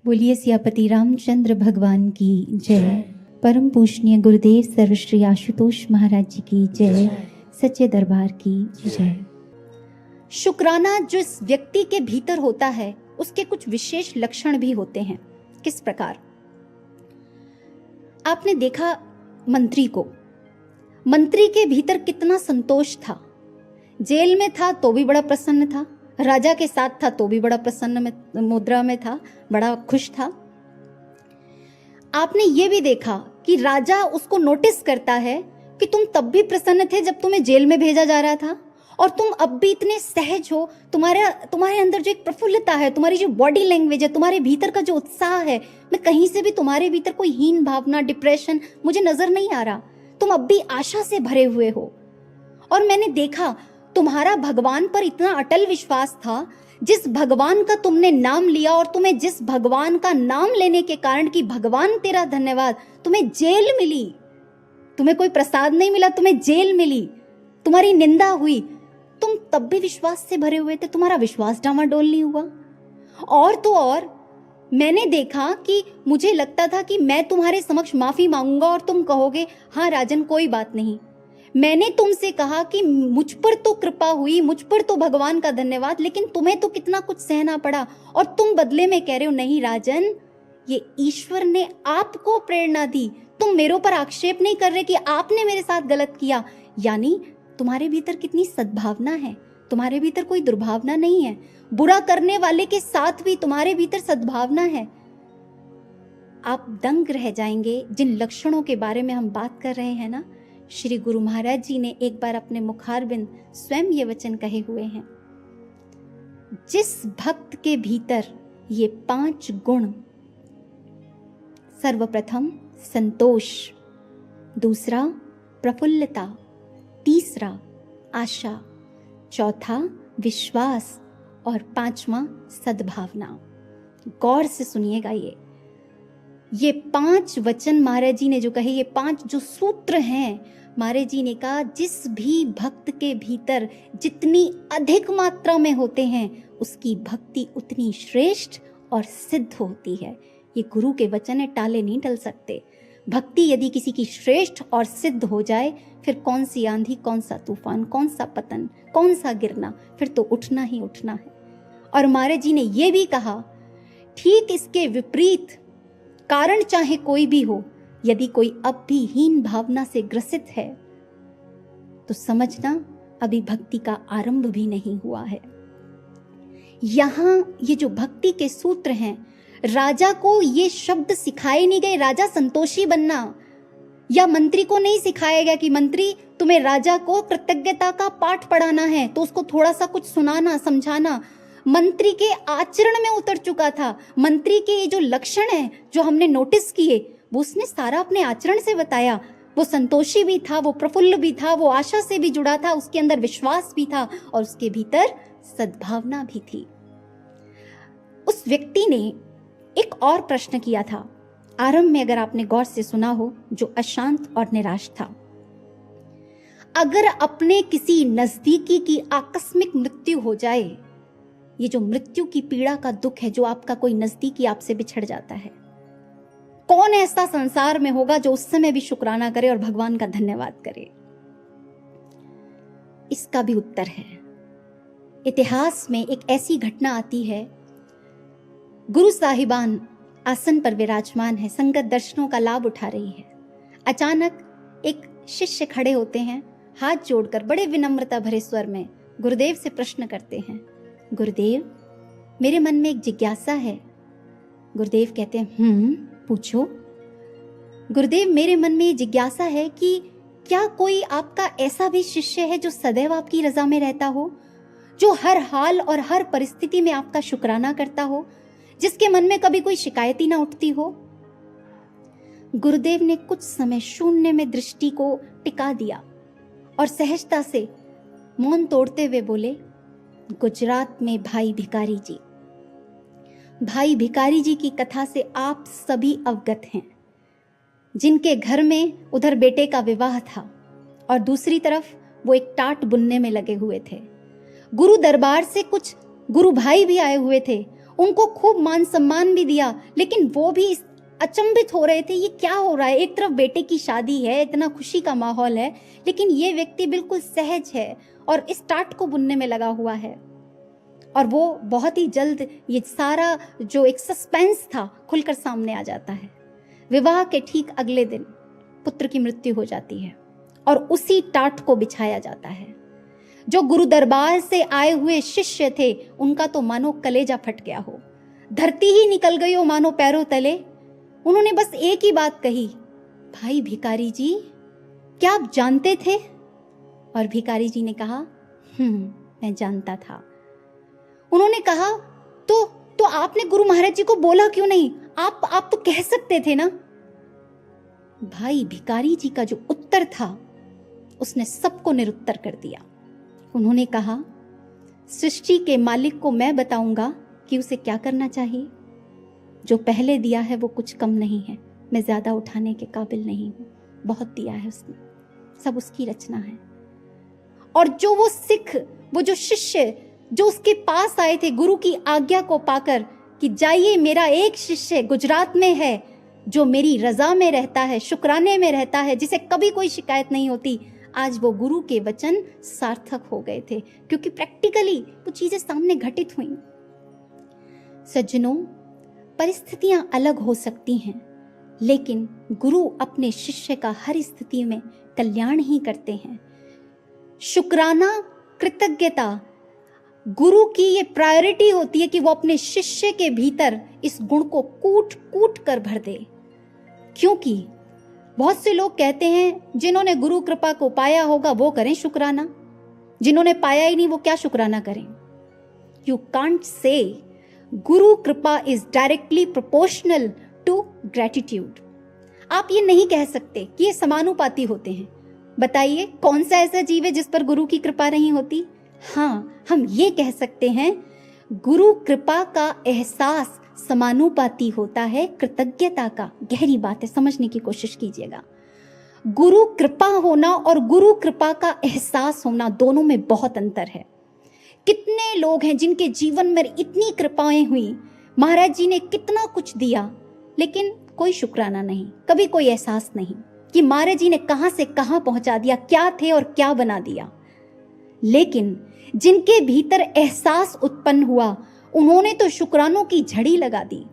बोलिए सियापति रामचंद्र भगवान की जय। परम पूजनीय गुरुदेव सर्वश्री आशुतोष महाराज जी की जय। सच्चे दरबार की जय। शुक्राना जिस व्यक्ति के भीतर होता है उसके कुछ विशेष लक्षण भी होते हैं। किस प्रकार? आपने देखा मंत्री को, मंत्री के भीतर कितना संतोष था। जेल में था तो भी बड़ा प्रसन्न था, राजा के साथ था तो भी बड़ा प्रसन्न मुद्रा में था, बड़ा खुश था। आपने ये भी देखा कि राजा उसको नोटिस करता है कि तुम तब भी प्रसन्न थे जब तुम्हें जेल में भेजा जा रहा था, और तुम अब भी इतने सहज हो। तुम्हारे अंदर जो एक प्रफुल्लता है, तुम्हारी जो बॉडी लैंग्वेज है, तुम्हारे भीतर का जो उत्साह है, मैं कहीं से भी तुम्हारे भीतर कोई हीन भावना, डिप्रेशन मुझे नजर नहीं आ रहा। तुम अब भी आशा से भरे हुए हो। और मैंने देखा तुम्हारा भगवान पर इतना अटल विश्वास था, जिस भगवान का तुमने नाम लिया और तुम्हें जिस भगवान का नाम लेने के कारण कि भगवान तेरा धन्यवाद, तुम्हें जेल मिली, तुम्हें कोई प्रसाद नहीं मिला, तुम्हें जेल मिली, तुम्हारी निंदा हुई, तुम तब भी विश्वास से भरे हुए थे, तुम्हारा विश्वास डामाडोल नहीं हुआ। और तो और मैंने देखा कि मुझे लगता था कि मैं तुम्हारे समक्ष माफी मांगूंगा और तुम कहोगे हाँ राजन कोई बात नहीं। मैंने तुमसे कहा कि मुझ पर तो कृपा हुई, मुझ पर तो भगवान का धन्यवाद, लेकिन तुम्हें तो कितना कुछ सहना पड़ा, और तुम बदले में कह रहे हो नहीं राजन, ये ईश्वर ने आपको प्रेरणा दी, तुम मेरे ऊपर आक्षेप नहीं कर रहे कि आपने मेरे साथ गलत किया। यानी तुम्हारे भीतर कितनी सद्भावना है, तुम्हारे भीतर कोई दुर्भावना नहीं है। बुरा करने वाले के साथ भी तुम्हारे भीतर सद्भावना है। आप दंग रह जाएंगे जिन लक्षणों के बारे में हम बात कर रहे हैं ना। श्री गुरु महाराज जी ने एक बार अपने मुखारबिंद स्वयं ये वचन कहे हुए हैं, जिस भक्त के भीतर ये 5 गुण, सर्वप्रथम संतोष, दूसरा प्रफुल्लता, तीसरा आशा, चौथा विश्वास और 5वां सद्भावना। गौर से सुनिएगा, ये 5 वचन महाराज जी ने जो कहे, ये 5 जो सूत्र हैं, महाराज जी ने कहा जिस भी भक्त के भीतर जितनी अधिक मात्रा में होते हैं उसकी भक्ति उतनी श्रेष्ठ और सिद्ध होती है। ये गुरु के वचन है, टाले नहीं टल सकते। भक्ति यदि किसी की श्रेष्ठ और सिद्ध हो जाए, फिर कौन सी आंधी, कौन सा तूफान, कौन सा पतन, कौन सा गिरना, फिर तो उठना ही उठना है। और महाराज जी ने यह भी कहा, ठीक इसके विपरीत कारण चाहे कोई भी हो, यदि कोई अब भी हीन भावना से ग्रसित है तो समझना अभी भक्ति का आरंभ भी नहीं हुआ है। यहां ये जो भक्ति के सूत्र हैं, राजा को ये शब्द सिखाए नहीं गए, राजा संतोषी बनना, या मंत्री को नहीं सिखाया गया कि मंत्री तुम्हें राजा को कृतज्ञता का पाठ पढ़ाना है तो उसको थोड़ा सा कुछ सुनाना, समझाना। मंत्री के आचरण में उतर चुका था। मंत्री के ये जो लक्षण है जो हमने नोटिस किए, वो उसने सारा अपने आचरण से बताया। वो संतोषी भी था, वो प्रफुल्ल भी था, वो आशा से भी जुड़ा था, उसके अंदर विश्वास भी था और उसके भीतर सद्भावना भी थी। उस व्यक्ति ने एक और प्रश्न किया था आरंभ में, अगर आपने गौर से सुना हो, जो अशांत और निराश था। अगर अपने किसी नजदीकी की आकस्मिक मृत्यु हो जाए, ये जो मृत्यु की पीड़ा का दुख है, जो आपका कोई नजदीकी आपसे बिछड़ जाता है, कौन ऐसा संसार में होगा जो उस समय भी शुक्राना करे और भगवान का धन्यवाद करे? इसका भी उत्तर है। इतिहास में एक ऐसी घटना आती है, गुरु साहिबान आसन पर विराजमान है, संगत दर्शनों का लाभ उठा रही है। अचानक एक शिष्य खड़े होते हैं, हाथ जोड़कर बड़े विनम्रता भरे स्वर में गुरुदेव से प्रश्न करते हैं, गुरुदेव मेरे मन में एक जिज्ञासा है। गुरुदेव कहते हैं पूछो। गुरुदेव मेरे मन में ये जिज्ञासा है कि क्या कोई आपका ऐसा भी शिष्य है जो सदैव आपकी रजा में रहता हो, जो हर हाल और हर परिस्थिति में आपका शुक्राना करता हो, जिसके मन में कभी कोई शिकायत ही ना उठती हो? गुरुदेव ने कुछ समय शून्य में दृष्टि को टिका दिया और सहजता से मौन तोड़ते हुए बोले, गुजरात में भाई भिकारी जी। भाई भिकारी जी की कथा से आप सभी अवगत हैं, जिनके घर में उधर बेटे का विवाह था और दूसरी तरफ वो एक टाट बुनने में लगे हुए थे। गुरु दरबार से कुछ गुरु भाई भी आए हुए थे। उनको खूब मान सम्मान भी दिया, लेकिन वो भी अचंभित हो रहे थे, ये क्या हो रहा है। एक तरफ बेटे की शादी है, इतना खुशी का माहौल है, लेकिन ये व्यक्ति बिल्कुल सहज है और इस टाट को बुनने में लगा हुआ है। और वो बहुत ही जल्द ये सारा जो एक सस्पेंस था खुलकर सामने आ जाता है। विवाह के ठीक अगले दिन पुत्र की मृत्यु हो जाती है और उसी टाट को बिछाया जाता है। जो गुरु दरबार से आए हुए शिष्य थे उनका तो मानो कलेजा फट गया हो, धरती ही निकल गई हो मानो पैरों तले। उन्होंने बस एक ही बात कही, भाई भिखारी जी, क्या आप जानते थे? और भिखारी जी ने कहा, मैं जानता था। उन्होंने कहा, तो आपने गुरु महाराज जी को बोला क्यों नहीं? आप तो कह सकते थे ना। भाई भिखारी जी का जो उत्तर था उसने सबको निरुत्तर कर दिया। उन्होंने कहा, सृष्टि के मालिक को मैं बताऊंगा कि उसे क्या करना चाहिए। जो पहले दिया है वो कुछ कम नहीं है, मैं ज्यादा उठाने के काबिल नहीं हूं, बहुत दिया है उसने, सब उसकी रचना है। और जो वो सिख, वो जो शिष्य जो उसके पास आए थे गुरु की आज्ञा को पाकर कि जाइए, मेरा एक शिष्य गुजरात में है जो मेरी रजा में रहता है, शुक्राने में रहता है, जिसे कभी कोई शिकायत नहीं होती, आज वो गुरु के वचन सार्थक हो गए थे, क्योंकि प्रैक्टिकली वो चीजें सामने घटित हुई। सज्जनों, परिस्थितियां अलग हो सकती हैं, लेकिन गुरु अपने शिष्य का हर स्थिति में कल्याण ही करते हैं। शुक्राना, कृतज्ञता गुरु की ये प्रायोरिटी होती है कि वो अपने शिष्य के भीतर इस गुण को कूट कूट कर भर दे। क्योंकि बहुत से लोग कहते हैं जिन्होंने गुरु कृपा को पाया होगा वो करें शुक्राना, जिन्होंने पाया ही नहीं वो क्या शुक्राना करें। यू कांट से guru kripa is directly proportional to gratitude. आप ये नहीं कह सकते कि ये समानुपाती होते हैं। बताइए कौन सा ऐसा जीव है जिस पर गुरु की कृपा नहीं होती? हाँ, हम ये कह सकते हैं गुरु कृपा का एहसास समानुपाती होता है कृतज्ञता का। गहरी बात है, समझने की कोशिश कीजिएगा। गुरु कृपा होना और गुरु कृपा का एहसास होना, दोनों में बहुत अंतर है। कितने लोग हैं जिनके जीवन में इतनी कृपाएं हुई, महाराज जी ने कितना कुछ दिया, लेकिन कोई शुक्राना नहीं, कभी कोई एहसास नहीं कि महाराज जी ने कहां से कहां पहुंचा दिया, क्या थे और क्या बना दिया। लेकिन जिनके भीतर एहसास उत्पन्न हुआ, उन्होंने तो शुक्रानों की झड़ी लगा दी।